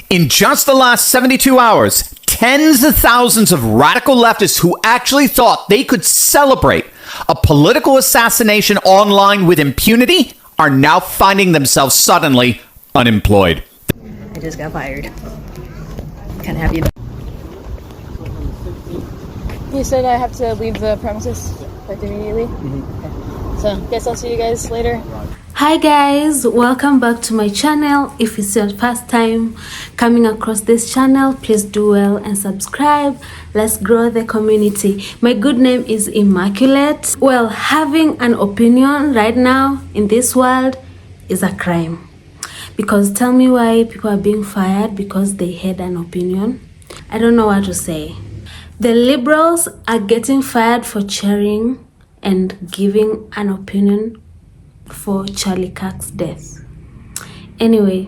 In just the last 72 hours, tens of thousands of radical leftists who actually thought they could celebrate a political assassination online with impunity are now finding themselves suddenly unemployed. I just got fired. Kind of happy. You said I have to leave the premises like immediately? Okay. So, guess I'll see you guys later. Hi guys, welcome back to my channel. If it's your first time coming across this channel, please do well and subscribe. Let's grow the community. My good name is Immaculate. Well, having an opinion right now in this world is a crime. Because tell me why people are being fired because they had an opinion. I don't know what to say. The liberals are getting fired for cheering and giving an opinion for Charlie Kirk's death. Anyway,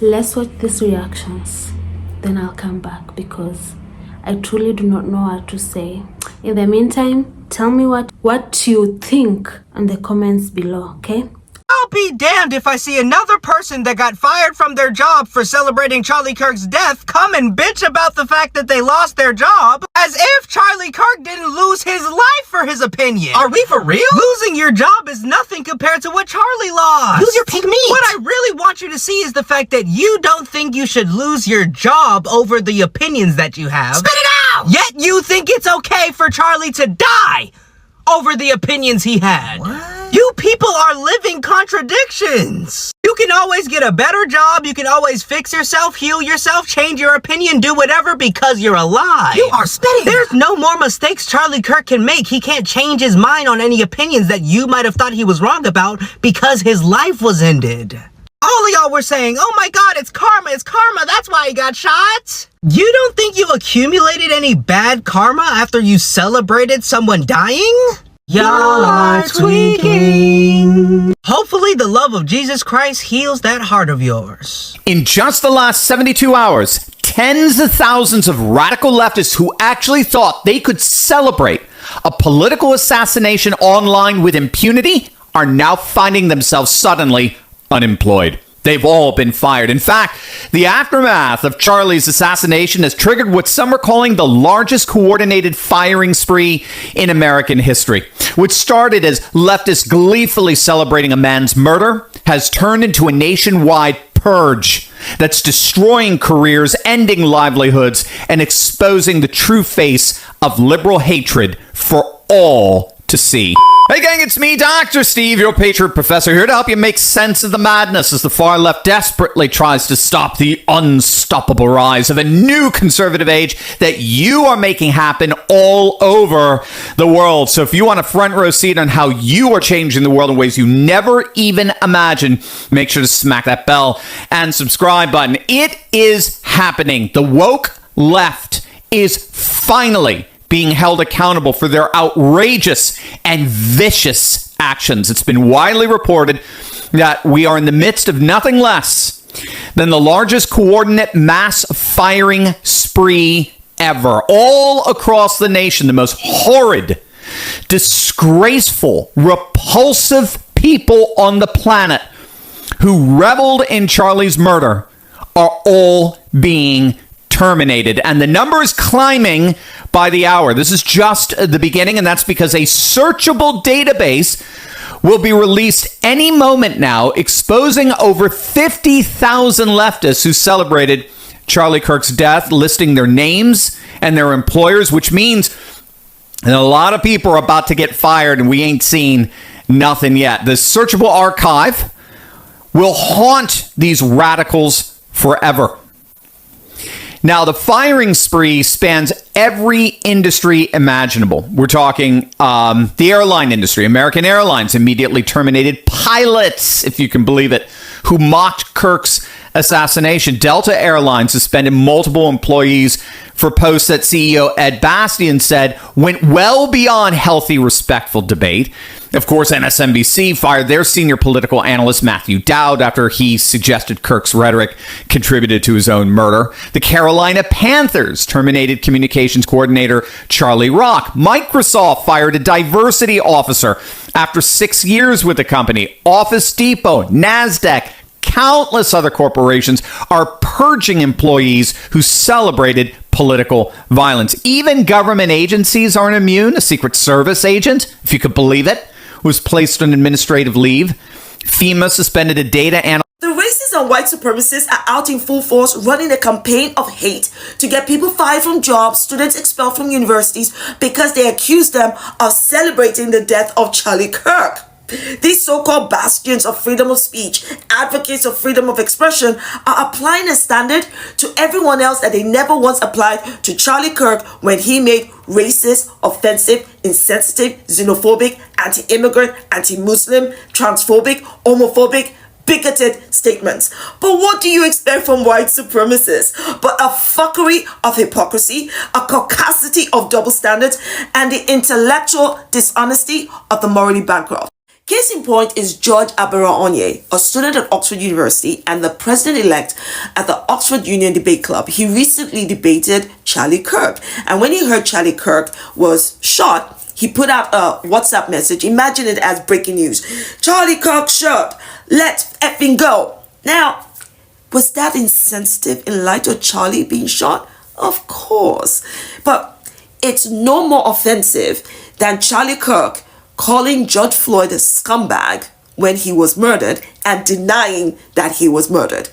let's watch these reactions, then I'll come back because I truly do not know what to say. In the meantime, tell me what you think in the comments below, okay? I'll be damned if I see another person that got fired from their job for celebrating Charlie Kirk's death come and bitch about the fact that they lost their job, as if Charlie Kirk didn't lose his life for his opinion. Are we for real? Losing your job is nothing compared to what Charlie lost. Lose your pig meat. What I really want you to see is the fact that you don't think you should lose your job over the opinions that you have. Spit it out! Yet you think it's okay for Charlie to die over the opinions he had. What? You people are living contradictions. You can always get a better job. You can always fix yourself, heal yourself, change your opinion, do whatever because you're alive. You are spitting. There's no more mistakes Charlie Kirk can make. He can't change his mind on any opinions that you might have thought he was wrong about because his life was ended. All of y'all were saying, oh my God, it's karma, that's why he got shot. You don't think you accumulated any bad karma after you celebrated someone dying? Y'all are tweaking. Hopefully the love of Jesus Christ heals that heart of yours. In just the last 72 hours, tens of thousands of radical leftists who actually thought they could celebrate a political assassination online with impunity are now finding themselves suddenly unemployed. They've all been fired. In fact, the aftermath of Charlie's assassination has triggered what some are calling the largest coordinated firing spree in American history. Which started as leftists gleefully celebrating a man's murder has turned into a nationwide purge that's destroying careers, ending livelihoods, and exposing the true face of liberal hatred for all to see. Hey gang, it's me, Dr. Steve, your Patriot Professor, here to help you make sense of the madness as the far left desperately tries to stop the unstoppable rise of a new conservative age that you are making happen all over the world. So if you want a front row seat on how you are changing the world in ways you never even imagined, make sure to smack that bell and subscribe button. It is happening. The woke left is finally being held accountable for their outrageous and vicious actions. It's been widely reported that we are in the midst of nothing less than the largest coordinate mass firing spree ever. All across the nation, the most horrid, disgraceful, repulsive people on the planet who reveled in Charlie's murder are all being terminated, and the number is climbing by the hour. This is just the beginning, and that's because a searchable database will be released any moment now, exposing over 50,000 leftists who celebrated Charlie Kirk's death, listing their names and their employers, which means that a lot of people are about to get fired, and we ain't seen nothing yet. The searchable archive will haunt these radicals forever. Now, the firing spree spans every industry imaginable. We're talking the airline industry. American Airlines immediately terminated pilots, if you can believe it, who mocked Kirk's assassination. Delta Airlines suspended multiple employees for posts that CEO Ed Bastian said went well beyond healthy, respectful debate. Of course, MSNBC fired their senior political analyst, Matthew Dowd, after he suggested Kirk's rhetoric contributed to his own murder. The Carolina Panthers terminated communications coordinator Charlie Rock. Microsoft fired a diversity officer after 6 years with the company. Office Depot, NASDAQ, countless other corporations are purging employees who celebrated political violence. Even government agencies aren't immune. A Secret Service agent, if you could believe it, was placed on administrative leave. FEMA suspended a data analyst. The racists and white supremacists are out in full force running a campaign of hate to get people fired from jobs, students expelled from universities because they accuse them of celebrating the death of Charlie Kirk. These so-called bastions of freedom of speech, advocates of freedom of expression, are applying a standard to everyone else that they never once applied to Charlie Kirk when he made racist, offensive, insensitive, xenophobic, anti-immigrant, anti-Muslim, transphobic, homophobic, bigoted statements. But what do you expect from white supremacists but a fuckery of hypocrisy, a caucasity of double standards, and the intellectual dishonesty of the morally bankrupt? Case in point is George Abera-Onye, a student at Oxford University and the president-elect at the Oxford Union Debate Club. He recently debated Charlie Kirk, and when he heard Charlie Kirk was shot, he put out a WhatsApp message. Imagine it as breaking news. Charlie Kirk shot. Let's effing go. Now, was that insensitive in light of Charlie being shot? Of course. But it's no more offensive than Charlie Kirk calling George Floyd a scumbag when he was murdered and denying that he was murdered.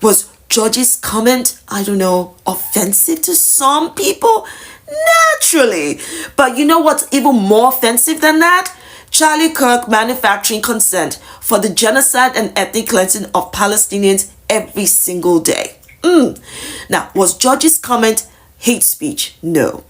Was George's comment, I don't know, offensive to some people? Naturally. But you know what's even more offensive than that? Charlie Kirk manufacturing consent for the genocide and ethnic cleansing of Palestinians every single day. Now, was George's comment hate speech? No.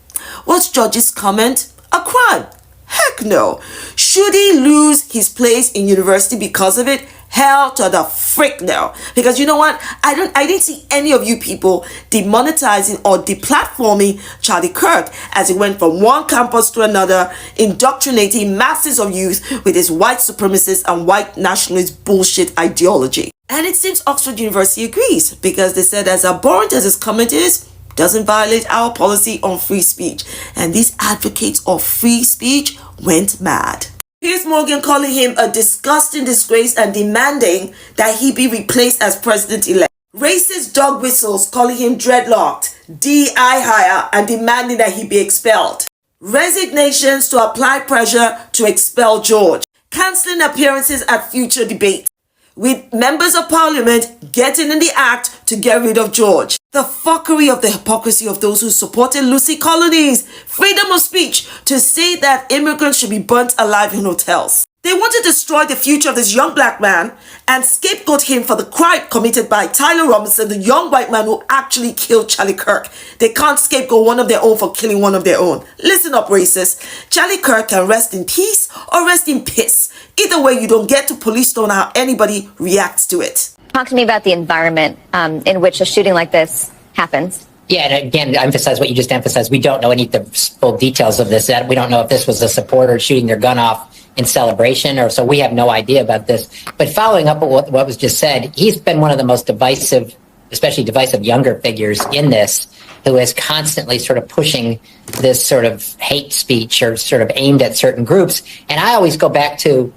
Was George's comment a crime? Heck no. Should he lose his place in university because of it? Hell to the frick no. Because you know what? I didn't see any of you people demonetizing or deplatforming Charlie Kirk as he went from one campus to another, indoctrinating masses of youth with his white supremacist and white nationalist bullshit ideology. And it seems Oxford University agrees, because they said as abhorrent as his comment is, doesn't violate our policy on free speech. And these advocates of free speech went mad. Piers Morgan calling him a disgusting disgrace and demanding that he be replaced as president-elect. Racist dog whistles calling him dreadlocked, DI hire, and demanding that he be expelled. Resignations to apply pressure to expel George. Cancelling appearances at future debates, with members of parliament getting in the act to get rid of George. The fuckery of the hypocrisy of those who supported Lucy Colony's freedom of speech to say that immigrants should be burnt alive in hotels. They want to destroy the future of this young black man and scapegoat him for the crime committed by Tyler Robinson, the young white man who actually killed Charlie Kirk. They can't scapegoat one of their own for killing one of their own. Listen up, racists. Charlie Kirk can rest in peace or rest in piss. Either way, you don't get to police stone how anybody reacts to it. Talk to me about the environment in which a shooting like this happens. Yeah, and again, to emphasize what you just emphasized, we don't know any of the full details of this. We don't know if this was a supporter shooting their gun off in celebration, or so we have no idea about this. But following up on what was just said, he's been one of the most divisive, especially divisive younger figures in this, who is constantly sort of pushing this sort of hate speech or sort of aimed at certain groups. And I always go back to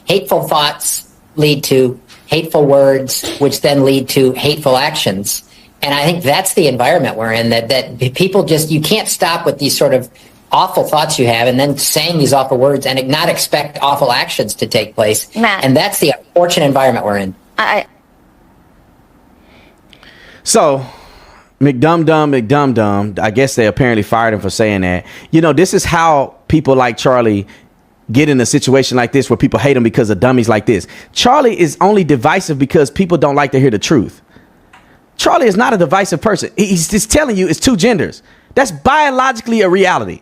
hateful thoughts lead to hateful words, which then lead to hateful actions. And I think that's the environment we're in, that people just, you can't stop with these sort of awful thoughts you have and then saying these awful words and not expect awful actions to take place. Matt. And that's the unfortunate environment we're in. So, McDum-Dum, I guess they apparently fired him for saying that. You know, this is how people like Charlie get in a situation like this where people hate him because of dummies like this. Charlie is only divisive because people don't like to hear the truth. Charlie is not a divisive person. He's just telling you it's two genders. That's biologically a reality.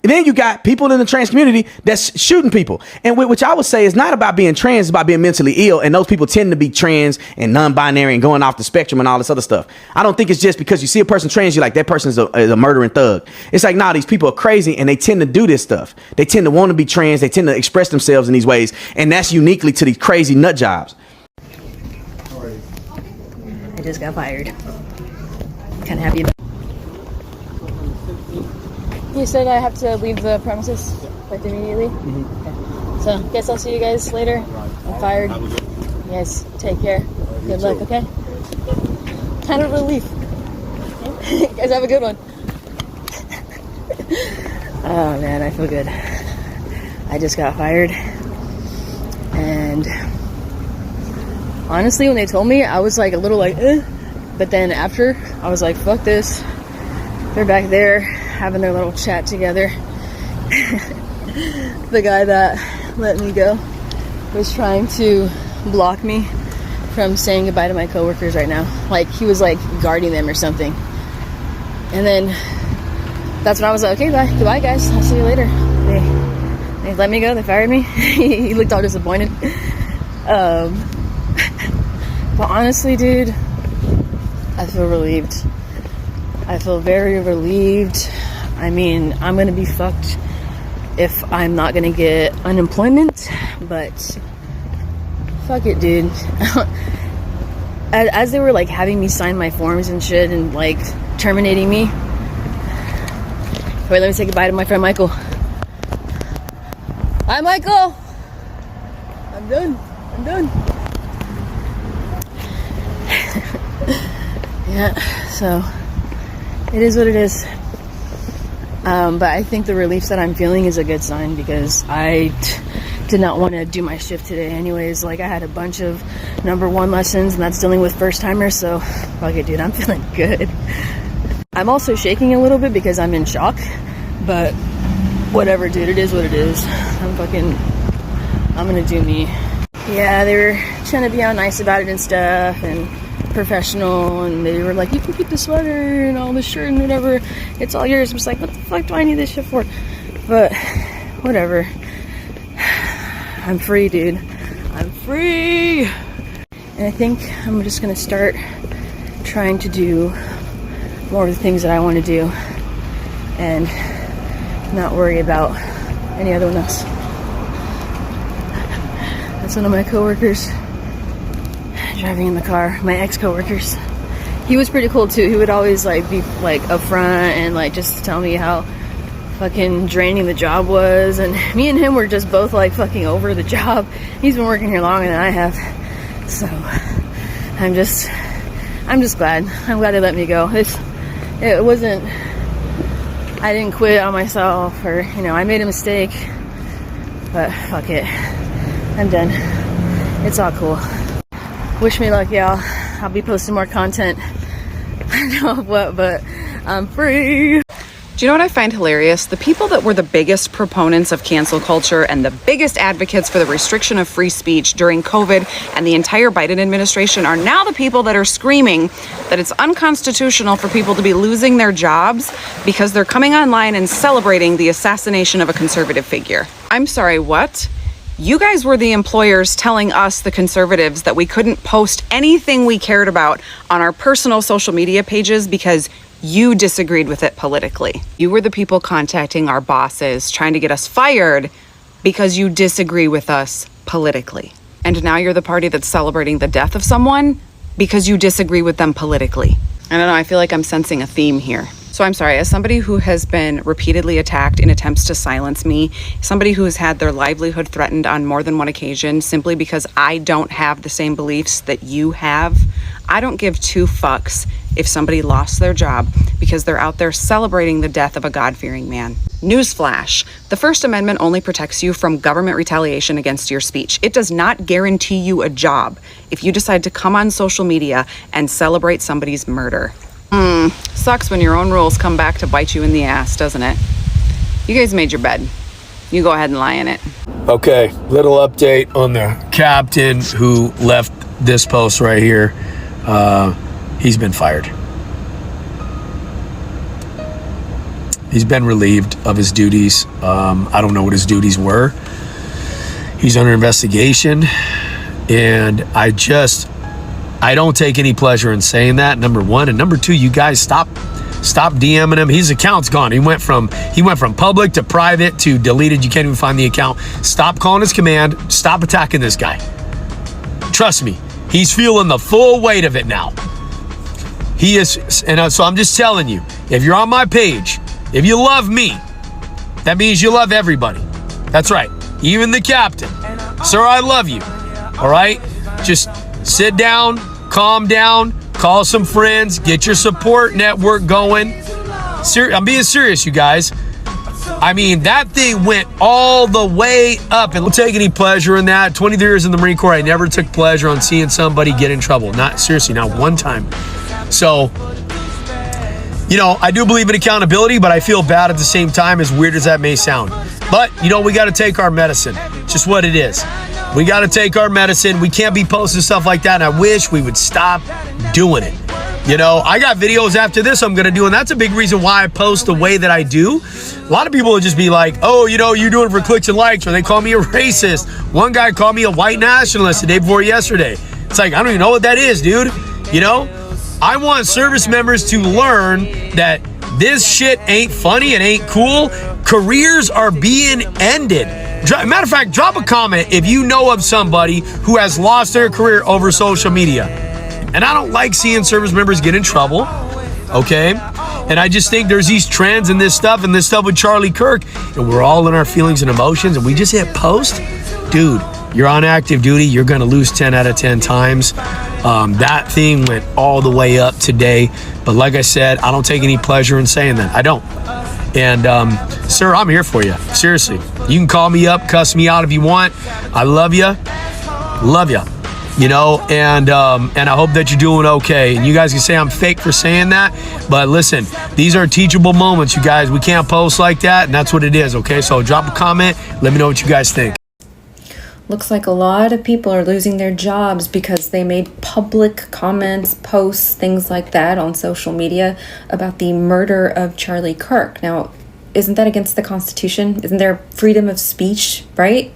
And then you got people in the trans community that's shooting people. And which I would say is not about being trans, it's about being mentally ill. And those people tend to be trans and non-binary and going off the spectrum and all this other stuff. I don't think it's just because you see a person trans, you're like, that person's a murdering thug. It's like, nah, these people are crazy and they tend to do this stuff. They tend to want to be trans. They tend to express themselves in these ways. And that's uniquely to these crazy nut jobs. I just got fired. Kind of happy about. You said I have to leave the premises like immediately? Okay. So, guess I'll see you guys later. I'm fired. Yes. Take care. Good luck, okay? Kind of relief. You guys have a good one. Oh man, I feel good. I just got fired. And honestly, when they told me, I was like a little like, eh. But then after, I was like, fuck this. They're back there having their little chat together. The guy that let me go was trying to block me from saying goodbye to my coworkers right now. Like, he was like guarding them or something. And then that's when I was like, okay, bye. Goodbye, guys. I'll see you later. They let me go. They fired me. He looked all disappointed. But honestly, dude, I feel relieved. I feel very relieved. I mean, I'm going to be fucked if I'm not going to get unemployment, but fuck it, dude. As they were like having me sign my forms and shit and like terminating me. Wait, let me say goodbye to my friend Michael. Hi, Michael. I'm done. Yeah, so it is what it is. But I think the relief that I'm feeling is a good sign because I did not want to do my shift today anyways. Like, I had a bunch of number 1 lessons, and that's dealing with first timers, so fuck it, dude, I'm feeling good. I'm also shaking a little bit because I'm in shock, but whatever, dude, it is what it is. I'm gonna do me. Yeah, they were trying to be all nice about it and stuff, and professional, and they were like, you can keep the sweater and all the shirt and whatever, it's all yours. I'm just like, what the fuck do I need this shit for? But whatever, I'm free, dude. I'm free. And I think I'm just gonna start trying to do more of the things that I want to do and not worry about any other one else. That's one of my coworkers driving in the car, my ex-coworkers. He was pretty cool too. He would always like be like upfront and like just tell me how fucking draining the job was, and me and him were just both like fucking over the job. He's been working here longer than I have, so I'm just glad. I'm glad they let me go. It wasn't, I didn't quit on myself, or I made a mistake, but fuck it, I'm done. It's all cool. Wish me luck, y'all. I'll be posting more content. I don't know what, but I'm free. Do you know what I find hilarious? The people that were the biggest proponents of cancel culture and the biggest advocates for the restriction of free speech during COVID and the entire Biden administration are now the people that are screaming that it's unconstitutional for people to be losing their jobs because they're coming online and celebrating the assassination of a conservative figure. I'm sorry, what? You guys were the employers telling us, the conservatives, that we couldn't post anything we cared about on our personal social media pages because you disagreed with it politically. You were the people contacting our bosses, trying to get us fired because you disagree with us politically. And now you're the party that's celebrating the death of someone because you disagree with them politically. I don't know, I feel like I'm sensing a theme here. So I'm sorry, as somebody who has been repeatedly attacked in attempts to silence me, somebody who has had their livelihood threatened on more than one occasion simply because I don't have the same beliefs that you have, I don't give 2 fucks if somebody lost their job because they're out there celebrating the death of a God-fearing man. Newsflash, the First Amendment only protects you from government retaliation against your speech. It does not guarantee you a job if you decide to come on social media and celebrate somebody's murder. Sucks when your own rules come back to bite you in the ass, doesn't it? You guys made your bed. You go ahead and lie in it. Okay, little update on the captain who left this post right here. He's been fired. He's been relieved of his duties. I don't know what his duties were. He's under investigation, and I don't take any pleasure in saying that, number 1. And number 2, you guys stop DMing him. His account's gone. He went from public to private to deleted. You can't even find the account. Stop calling his command. Stop attacking this guy. Trust me, he's feeling the full weight of it now. He is, and so I'm just telling you, if you're on my page, if you love me, that means you love everybody. That's right, even the captain. Sir, I love you. All right? Just Sit down, calm down, call some friends, get your support network going. I'm being serious, you guys. I mean, that thing went all the way up. And don't take any pleasure in that. 23 years in the Marine Corps, I never took pleasure on seeing somebody get in trouble. Not seriously, not one time. So, you know, I do believe in accountability, but I feel bad at the same time, as weird as that may sound. But, you know, we got to take our medicine. Just what it is. We got to take our medicine. We can't be posting stuff like that. And I wish we would stop doing it. You know, I got videos after this I'm going to do, and that's a big reason why I post the way that I do. A lot of people will just be like, oh, you know, you're doing it for clicks and likes, or they call me a racist. One guy called me a white nationalist the day before yesterday. It's like, I don't even know what that is, dude. You know, I want service members to learn that this shit ain't funny, it ain't cool. Careers are being ended. Matter of fact, drop a comment if you know of somebody who has lost their career over social media. And I don't like seeing service members get in trouble, okay? And I just think there's these trends and this stuff with Charlie Kirk, and we're all in our feelings and emotions, and we just hit post. Dude, you're on active duty. You're going to lose 10 out of 10 times. That thing went all the way up today. But like I said, I don't take any pleasure in saying that. I don't. And, sir, I'm here for you. Seriously. You can call me up, cuss me out if you want. I love you. Love you. You know, and I hope that you're doing okay. And you guys can say I'm fake for saying that, but listen, these are teachable moments, you guys. We can't post like that, and that's what it is, okay? So drop a comment. Let me know what you guys think. Looks like a lot of people are losing their jobs because they made public comments, posts, things like that on social media about the murder of Charlie Kirk. Now, isn't that against the Constitution? Isn't there freedom of speech, right?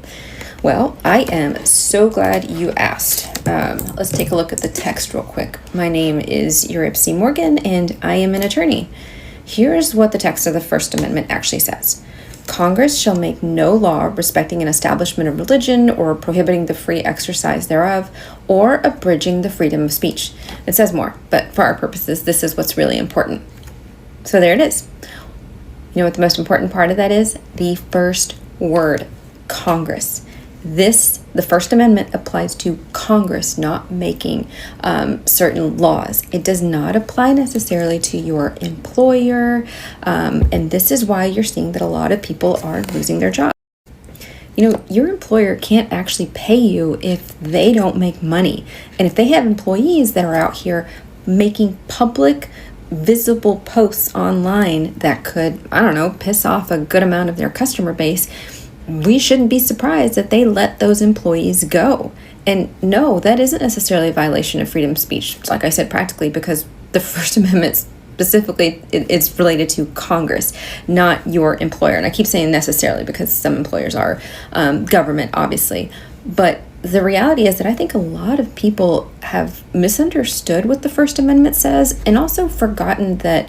Well, I am so glad you asked. Let's take a look at the text real quick. My name is Euripsy Morgan, and I am an attorney. Here's what the text of the First Amendment actually says. Congress shall make no law respecting an establishment of religion or prohibiting the free exercise thereof or abridging the freedom of speech. It says more, but for our purposes, this is what's really important. So there it is. You know what the most important part of that is? The first word, Congress. The First Amendment applies to Congress not making certain laws. It does not apply necessarily to your employer, and this is why you're seeing that a lot of people are losing their jobs. You know, your employer can't actually pay you if they don't make money, and if they have employees that are out here making public, visible posts online that could, I don't know, piss off a good amount of their customer base, we shouldn't be surprised that they let those employees go. And no, that isn't necessarily a violation of freedom of speech, like I said, practically, because the First Amendment specifically it's related to Congress, not your employer. And I keep saying necessarily because some employers are government, obviously. But the reality is that I think a lot of people have misunderstood what the First Amendment says and also forgotten that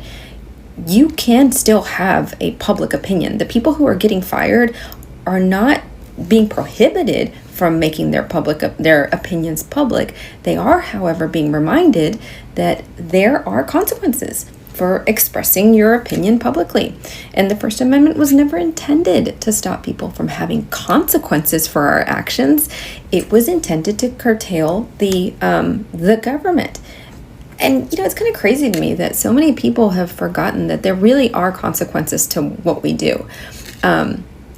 you can still have a public opinion. The people who are getting fired are not being prohibited from making their opinions public. They are, however, being reminded that there are consequences for expressing your opinion publicly. And the First Amendment was never intended to stop people from having consequences for our actions. It was intended to curtail the government. And, you know, it's kind of crazy to me that so many people have forgotten that there really are consequences to what we do.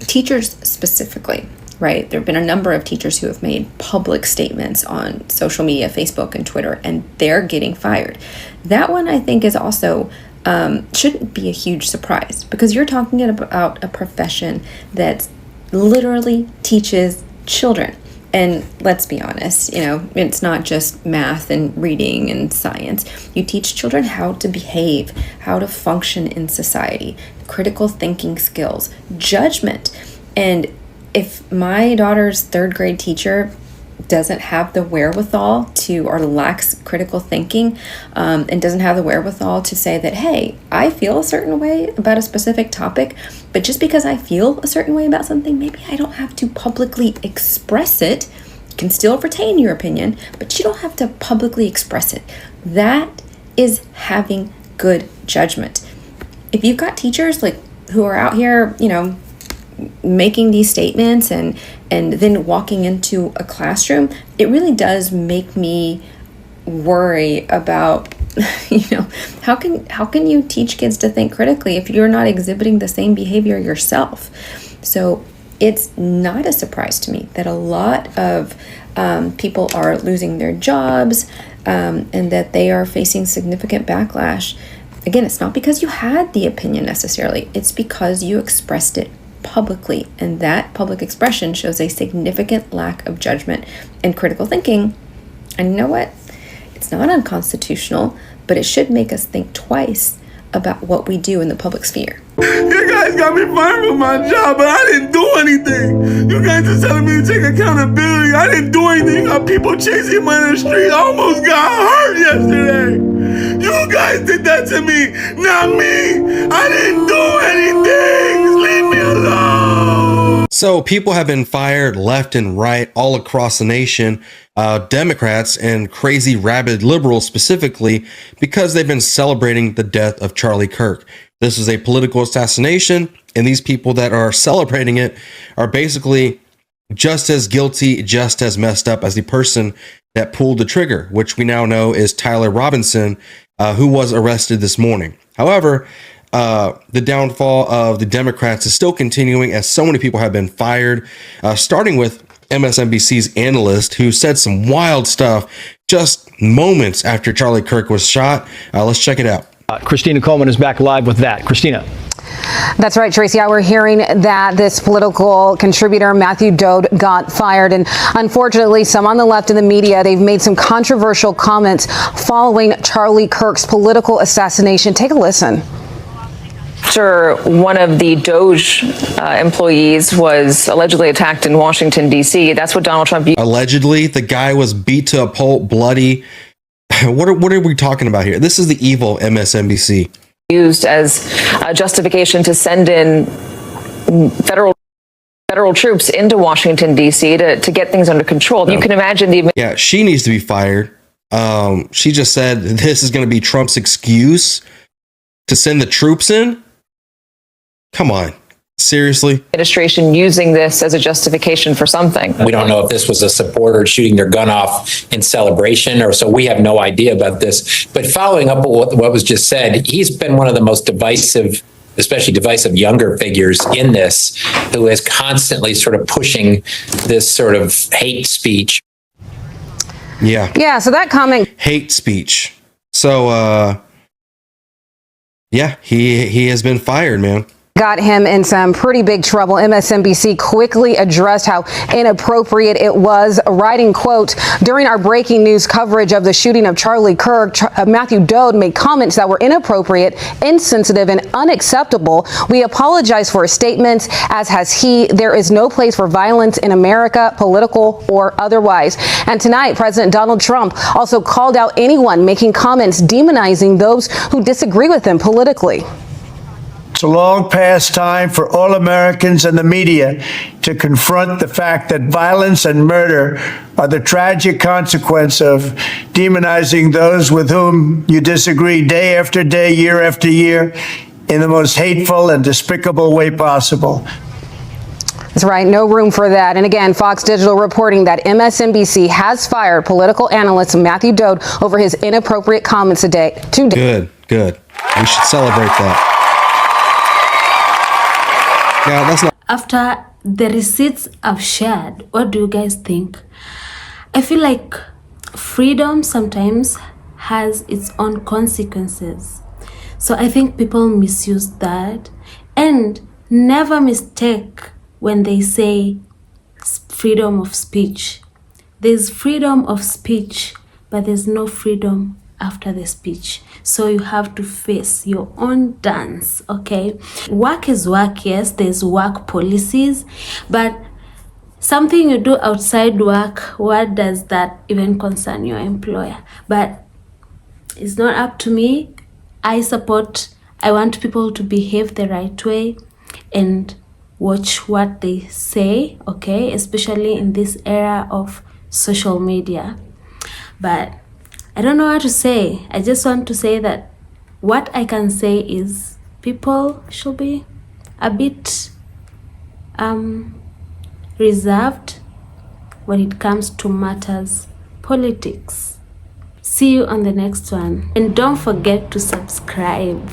Teachers specifically, right? There have been a number of teachers who have made public statements on social media, Facebook and Twitter, and they're getting fired. That one, I think, is also shouldn't be a huge surprise because you're talking about a profession that literally teaches children. And let's be honest, you know, it's not just math and reading and science. You teach children how to behave, how to function in society, critical thinking skills, judgment. And if my daughter's third grade teacher doesn't have the wherewithal to, or lacks critical thinking, and doesn't have the wherewithal to say that, hey, I feel a certain way about a specific topic, but just because I feel a certain way about something, maybe I don't have to publicly express it. You can still retain your opinion, but you don't have to publicly express it. That is having good judgment. If you've got teachers like who are out here, you know, making these statements and then walking into a classroom, it really does make me worry about, how can you teach kids to think critically if you're not exhibiting the same behavior yourself? So it's not a surprise to me that a lot of people are losing their jobs and that they are facing significant backlash. Again, it's not because you had the opinion necessarily, it's because you expressed it publicly, and that public expression shows a significant lack of judgment and critical thinking. And you know what? It's not unconstitutional, but it should make us think twice about what we do in the public sphere. You guys got me fired from my job, but I didn't do anything. You guys are telling me to take accountability. I didn't do anything. You got people chasing me in the street. I almost got hurt yesterday. You guys did that to me, not me. I didn't do anything. Leave me alone. So people have been fired left and right all across the nation, Democrats and crazy rabid liberals specifically, because they've been celebrating the death of Charlie Kirk. This is a political assassination, and these people that are celebrating it are basically just as guilty, just as messed up as the person that pulled the trigger, which we now know is Tyler Robinson, who was arrested this morning. However, the downfall of the Democrats is still continuing as so many people have been fired, starting with MSNBC's analyst who said some wild stuff just moments after Charlie Kirk was shot. Let's check it out. Christina Coleman is back live with that. Christina. That's right, Tracy. Yeah, we're hearing that this political contributor, Matthew Dode, got fired. And unfortunately, some on the left in the media, they've made some controversial comments following Charlie Kirk's political assassination. Take a listen. After one of the Doge employees was allegedly attacked in Washington, D.C., that's what Donald Trump... Allegedly, the guy was beat to a pulp, bloody. What are we talking about here? This is the evil MSNBC. Used as a justification to send in federal troops into Washington, D.C. to get things under control. You can imagine the... Yeah, she needs to be fired. She just said this is going to be Trump's excuse to send the troops in. Come on. Seriously? Administration using this as a justification for something. We don't know if this was a supporter shooting their gun off in celebration, or so we have no idea about this. But following up on what was just said, he's been one of the most divisive, especially divisive younger figures in this, who is constantly sort of pushing this sort of hate speech. Yeah. Yeah, so that comment... Hate speech. So, yeah, he has been fired, man. Got him in some pretty big trouble. MSNBC quickly addressed how inappropriate it was, writing, quote, during our breaking news coverage of the shooting of Charlie Kirk, Matthew Dode made comments that were inappropriate, insensitive, and unacceptable. We apologize for his statements, as has he. There is no place for violence in America, political or otherwise. And tonight, President Donald Trump also called out anyone making comments demonizing those who disagree with him politically. It's a long past time for all Americans and the media to confront the fact that violence and murder are the tragic consequence of demonizing those with whom you disagree day after day, year after year, in the most hateful and despicable way possible. That's right. No room for that. And again, Fox Digital reporting that MSNBC has fired political analyst Matthew Dode over his inappropriate comments today. Good. We should celebrate that. Yeah, that's not... After the receipts I've shared, what do you guys think? I feel like freedom sometimes has its own consequences. So I think people misuse that, and never mistake when they say freedom of speech. There's freedom of speech, but there's no freedom after the speech. So you have to face your own dance, okay? Work is work, yes, there's work policies, but something you do outside work, what does that even concern your employer? But it's not up to me. I want people to behave the right way and watch what they say, okay? Especially in this era of social media. But I don't know what to say. I just want to say that what I can say is people should be a bit reserved when it comes to matters politics. See you on the next one, and don't forget to subscribe.